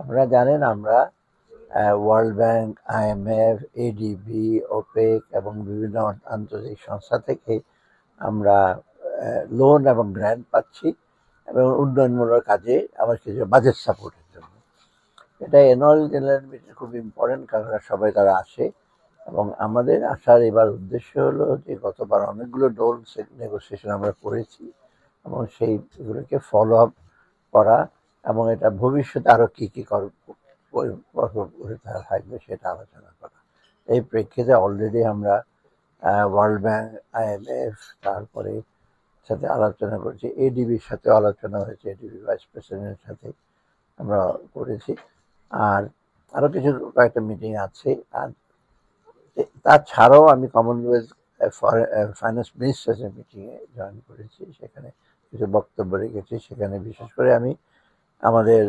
আপনারা জানেন আমরা world bank, IMF, ADB, OPEC এবং বিভিন্ন আন্তর্জাতিক সংস্থা থেকে আমরা লোন এবং গ্র্যান্ট পাচ্ছি এবং উন্নয়নমূলক কাজে আবার কিছু বাজেট সাপোর্টের জন্য। এটা অ্যানুয়াল জেনারেল মিটিং খুব ইম্পর্টেন্ট, কারণ সবাই তারা আসে এবং আমাদের আসার এবার উদ্দেশ্য হলো যে গতবার অনেকগুলো লোন নেগোসিয়েশন আমরা করেছি এবং সেইগুলোকে ফলো আপ করা এবং এটা ভবিষ্যতে আরো কি কি থাকবে সেটা আলোচনা করা। এই প্রেক্ষিতে অলরেডি আমরা ওয়ার্ল্ড ব্যাংক, IMF, তারপরে সাথে আলোচনা করেছি, ADBর সাথে আলোচনা হয়েছে, ADB ভাইস প্রেসিডেন্টের সাথে আমরা করেছি, আর আরো কিছু কয়েকটা মিটিং আছে। আর তাছাড়াও আমি কমনওয়েলথ ফাইন্যান্স মিনিস্টার্সের মিটিংয়ে জয়েন করেছি, সেখানে কিছু বক্তব্য রেখেছি। সেখানে বিশেষ করে আমি আমাদের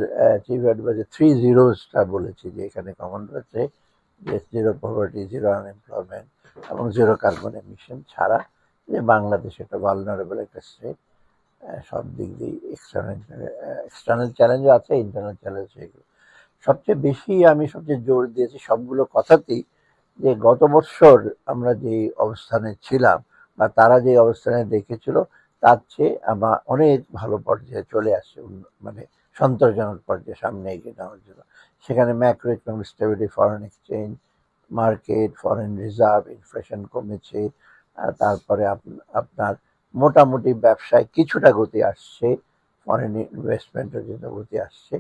চিফ অ্যাডভাইজার 3 জিরোসটা বলেছি যে এখানে কমনওয়েলথে যে জিরো পভার্টি, জিরো আনএমপ্লয়মেন্ট এবং জিরো কার্বন এমিশন ছাড়া যে বাংলাদেশ একটা ভালনারেবল একটা স্টেট, সব দিক দিয়ে এক্সটার্নাল চ্যালেঞ্জও আছে, ইন্টারনাল চ্যালেঞ্জ। সেগুলো সবচেয়ে বেশি আমি সবচেয়ে জোর দিয়েছি সবগুলো কথাতেই যে গত বছর আমরা যে অবস্থানে ছিলাম বা তারা যে অবস্থানে দেখেছিল তার চেয়ে আমরা অনেক ভালো পর্যায়ে চলে আসছে, মানে সন্তোষজনক পর্যায়ে সামনে এগিয়ে নেওয়ার জন্য। সেখানে macro economic stability, foreign exchange market, foreign reserve, inflation কমেছে, তারপরে আপনার মোটামুটি ব্যবসায় কিছুটা গতি আসছে, ফরেন ইনভেস্টমেন্টের জন্য গতি আসছে।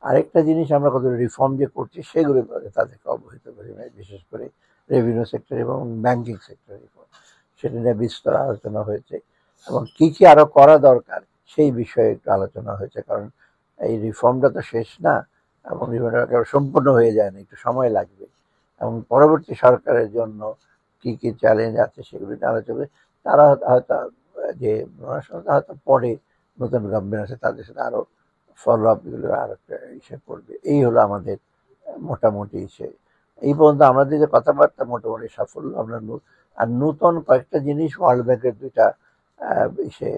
আরেকটা জিনিস আমরা কত রিফর্ম যে করছি সেগুলো তাদেরকে অবহিত করি, বিশেষ করে রেভিনিউ সেক্টর এবং ব্যাংকিং সেক্টর রিফর্ম, সেটা নিয়ে বিস্তর আলোচনা হয়েছে এবং কি কি আরো করা দরকার সেই বিষয়ে একটু আলোচনা হয়েছে। কারণ এই রিফর্মটা তো শেষ না এবং রিফর্মটা সম্পূর্ণ হয়ে যায় না, একটু সময় লাগবে এবং পরবর্তী সরকারের জন্য কি কি চ্যালেঞ্জ আছে সেগুলো নিয়ে আলোচনা। তারা হয়তো যে হয়তো পরে নতুন গভর্নমেন্ট আছে তাদের সাথে আরো ফলো আপ গুলো আর একটা ইসে করবে। এই হলো আমাদের মোটামুটি ইসে। এই পর্যন্ত আমাদের যে কথাবার্তা মোটামুটি সাফল্য আমরা। আর নতুন কয়েকটা জিনিস ওয়ার্ল্ড ব্যাংকের 2টা ইসে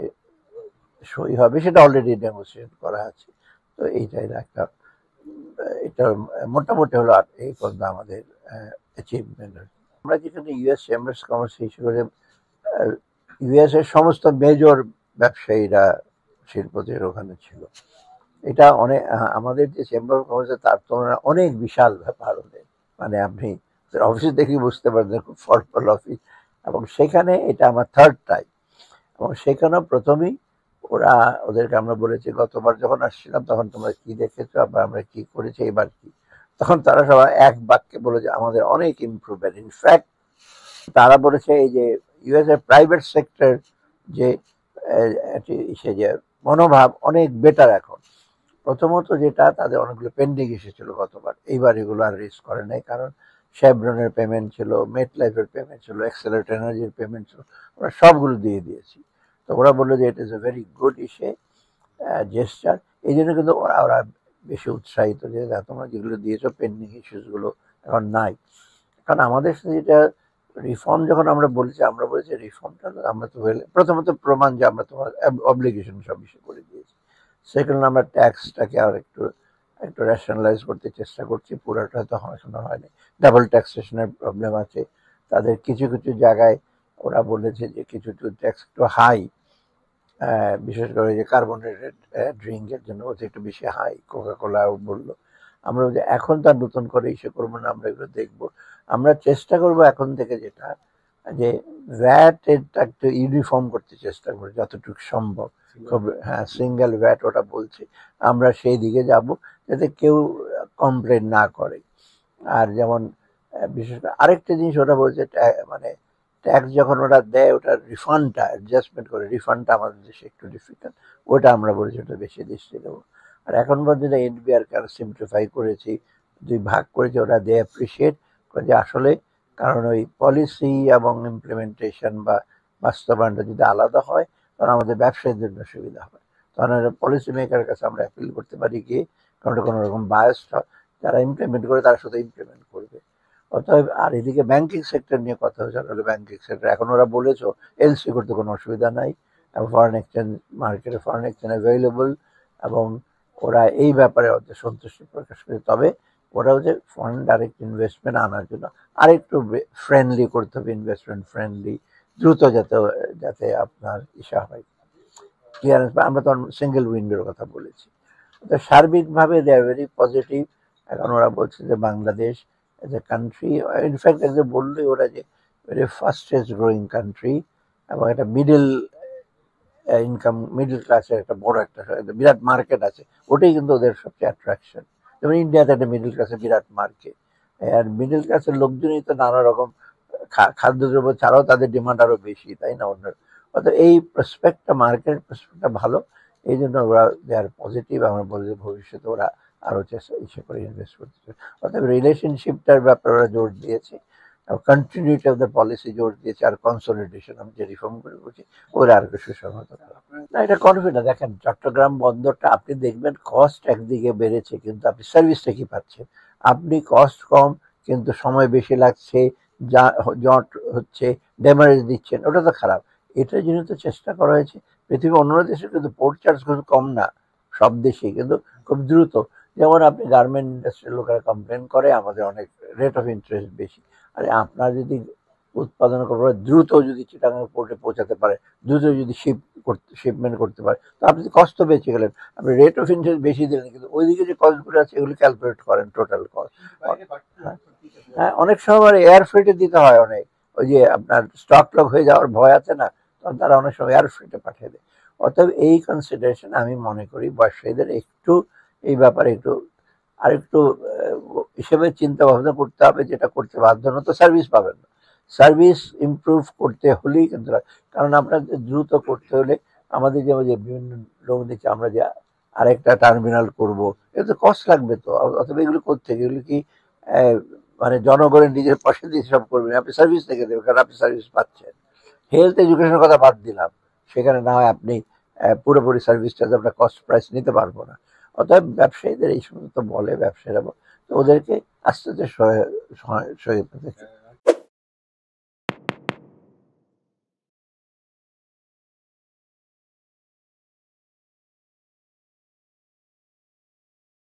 সই হবে, সেটা অলরেডি নেগোসিয়েট করা আছে। তো এইটাই একটা, এটা মোটামুটি হলো আর এই পর্যন্ত আমাদের অ্যাচিভমেন্ট। আমরা যেখানে US চেম্বার্স কমার্স হিসেবে US এর সমস্ত মেজর ব্যবসায়ীরা শিল্পদের ওখানে ছিল। এটা অনেক, আমাদের যে চেম্বার অফ কমার্স তার তুলনায় অনেক বিশাল ব্যাপার ওদের, মানে আপনি অফিস দেখেই বুঝতে পারবেন খুব ফর্মাল অফিস। এবং সেখানে এটা আমার থার্ড টাইম এবং সেখানেও প্রথমেই ওদেরকে আমরা বলেছি গতবার যখন আসছিলাম তখন তোমরা কি দেখেছো আবার আমরা কি করেছি এবার কি, তখন তারা সবাই এক বাক্যে বলেছে আমাদের অনেক ইমপ্রুভমেন্ট। ইনফ্যাক্ট তারা বলেছে এই যে US এর প্রাইভেট সেক্টর যে সে যে মনোভাব অনেক বেটার এখন। প্রথমত যেটা তাদের অনেকগুলো পেন্ডিং এসেছিল গতবার, এইবার এগুলো আর রেজ করে নাই, কারণ শেভরনের পেমেন্ট ছিল, মেট লাইফের পেমেন্ট ছিল, এক্সেলারেট এনার্জির পেমেন্ট ছিল, ওরা সবগুলো দিয়ে দিয়েছি। তো ওরা বললো যে it is a very good gesture. এই জন্য কিন্তু ওরা ওরা বেশি উৎসাহিত যে তোমরা যেগুলো দিয়েছো পেন্ডিং ইস্যুসগুলো এখন নাই। কারণ আমাদের সাথে যেটা রিফর্ম যখন আমরা বলেছি রিফর্মটা আমরা তো প্রথমত প্রমাণ যে আমরা তোমার অব্লিগেশন সব বিষয় করে দিয়েছি। সেকেন্ড, আমরা ট্যাক্সটাকে আর একটু একটু রেশনালাইজ করতে চেষ্টা করছি, পুরোটা তখন এখনো হয়নি। ডাবল ট্যাক্সেশনের প্রবলেম আছে তাদের, কিছু কিছু জায়গায় ওরা বলেছে যে কিছু কিছু ট্যাক্স একটু হাই, বিশেষ করে যে কার্বোনেটেড ড্রিঙ্কের জন্য ওটা একটু বেশি হাই, কোকা-কোলা বললো। আমরা যে এখন তার নতুন করে ইস্যু করবো না, আমরা এগুলো দেখবো। আমরা চেষ্টা করবো এখন থেকে যেটা যে ভ্যাট এটা একটু ইউনিফর্ম করতে চেষ্টা করবো যতটুকু সম্ভব। খুব, হ্যাঁ, সিঙ্গেল ভ্যাট ওটা বলছে, আমরা সেই দিকে যাব যাতে কেউ কমপ্লেন না করে। আর যেমন বিশেষ করে আরেকটা জিনিস ওরা বলছে, মানে ট্যাক্স যখন ওরা দেয় ওটার রিফান্ডটা অ্যাডজাস্টমেন্ট করে, রিফান্ডটা আমাদের দেশে একটু ডিফিকাল্ট, ওটা আমরা বলেছি ওটা বেশি দৃষ্টি দেবো। আর এখন পর্যন্ত NBR কেন সিম্পলিফাই করেছি, 2 ভাগ করেছি, ওরা দে অ্যাপ্রিসিয়েট যে আসলে, কারণ ওই পলিসি এবং ইমপ্লিমেন্টেশন বা বাস্তবায়নটা যদি আলাদা হয় তখন আমাদের ব্যবসায়ীদের জন্য সুবিধা হয়, তখন পলিসি মেকারের কাছে আমরা অ্যাপিল করতে পারি গিয়ে, কারণ কোনো রকম বায়াস যারা ইমপ্লিমেন্ট করে তারা শুধু ইমপ্লিমেন্ট করবে। অতএব আর এদিকে ব্যাংকিং সেক্টর নিয়ে কথা হচ্ছে, তাহলে ব্যাংকিং সেক্টর এখন ওরা বলেছো LC করতে কোনো অসুবিধা নাই এবং ফরেন এক্সচেঞ্জ মার্কেটে ফরেন এক্সচেঞ্জ অ্যাভেলেবল এবং ওরা এই ব্যাপারে ওদের সন্তুষ্টি প্রকাশ করে। তবে ওরা হচ্ছে ফরেন ডাইরেক্ট ইনভেস্টমেন্ট আনার জন্য আরেকটু ফ্রেন্ডলি করতে হবে, ইনভেস্টমেন্ট ফ্রেন্ডলি, দ্রুত যাতে যাতে আপনার ইসা হয়, ক্লিয়ারেন্স। আমরা তো সিঙ্গেল উইন্ডোর কথা বলেছি। তো সার্বিকভাবে দে আর ভেরি পজিটিভ। এখন ওরা বলছে যে Bangladesh as a country, in fact একজন বললেই ওরা যে ভেরি ফাস্টেস্ট গ্রোয়িং কান্ট্রি, এবং একটা মিডল ইনকাম, মিডল ক্লাসের একটা বড় একটা বিরাট মার্কেট আছে, ওটাই কিন্তু ওদের সবচেয়ে অ্যাট্রাকশন। যেমন ইন্ডিয়াতে একটা মিডল ক্লাসের বিরাট মার্কেট, আর মিডল ক্লাসের লোকজনই তো নানা রকম খাদ্যদ্রব্য ছাড়াও তাদের ডিমান্ড আরো বেশি, তাই না? অন্য অর্থাৎ এই প্রসপেক্টটা, মার্কেট প্রসপেক্টটা ভালো। এই জন্য ওরা দে আর পজিটিভ। আমরা বলি যে ভবিষ্যতে ওরা আরো চেষ্টা ইচ্ছে করে ইনভেস্ট করতে চায়। অর্থাৎ রিলেশনশিপটার ব্যাপারে ওরা জোর দিয়েছে, কন্টিনিউটি অফ দ্য পলিসি জোর দিয়েছে, আর কনসলিডেশন, আমি যে রিফর্ম করে বলছি ওরা আর কিছু সুসংহত করা। না, এটা কনফিডেন্ট। দেখেন চট্টগ্রাম বন্দরটা আপনি দেখবেন কস্ট একদিকে বেড়েছে, কিন্তু আপনি সার্ভিসটা কি পাচ্ছেন? আপনি কস্ট কম কিন্তু সময় বেশি লাগছে, যা জট হচ্ছে, ড্যামারেজ দিচ্ছেন, ওটা তো খারাপ। এটার জন্য তো চেষ্টা করা হয়েছে। পৃথিবীর অন্য দেশে কিন্তু পোর্ট চার্জ খুব কম না, সব দেশেই কিন্তু খুব দ্রুত। যেমন আপনি গার্মেন্ট ইন্ডাস্ট্রির লোকেরা কমপ্লেন করে আমাদের অনেক রেট অফ ইন্টারেস্ট বেশি। আরে আপনার যদি উৎপাদন করার দ্রুত যদি চিটাগাং পোর্টে পৌঁছাতে পারে, দ্রুত যদি শিপমেন্ট করতে পারে, তো আপনি কষ্ট বেঁচে গেলেন। আপনি রেট অফ ইন্টারেস্ট বেশি দিলেন, কিন্তু ওইদিকে যে কস্টগুলো আছে এগুলো ক্যালকুলেট করেন, টোটাল কস্ট। হ্যাঁ, হ্যাঁ, অনেক সময় এয়ার ফ্রেটে দিতে হয় অনেক। ওই যে আপনার স্টক লক হয়ে যাওয়ার ভয় আছে না, তখন তারা অনেক সময় এয়ার ফ্রেটে পাঠিয়ে দেয়। অতএব এই কনসিডারেশন আমি মনে করি ব্যবসায়ীদের একটু এই ব্যাপারে একটু আরেকটু হিসেবে চিন্তা ভাবনা করতে হবে, যেটা করতে বাধ্য না তো সার্ভিস পাবেন না। সার্ভিস ইমপ্রুভ করতে হলেই কিন্তু, কারণ আপনাদের দ্রুত করতে হলে আমাদের যে বিভিন্ন লোক দিচ্ছে, আমরা যে আরেকটা টার্মিনাল করব, এতে কষ্ট লাগবে তো। অথবা এগুলো করতে এগুলো কি মানে জনগণের নিজের পয়সা দিয়ে সব করবেন? আপনি সার্ভিস থেকে দেবেন, কারণ আপনি সার্ভিস পাচ্ছেন। হেলথ এডুকেশনের কথা বাদ দিলাম, সেখানে না হয় আপনি পুরোপুরি সার্ভিসটা আমরা কস্ট প্রাইস নিতে পারবো না। অতএব ব্যবসায়ীদের এই সমস্ত বলে ব্যবসায়ীরা, তো ওদেরকে আস্তে আস্তে সহায়তা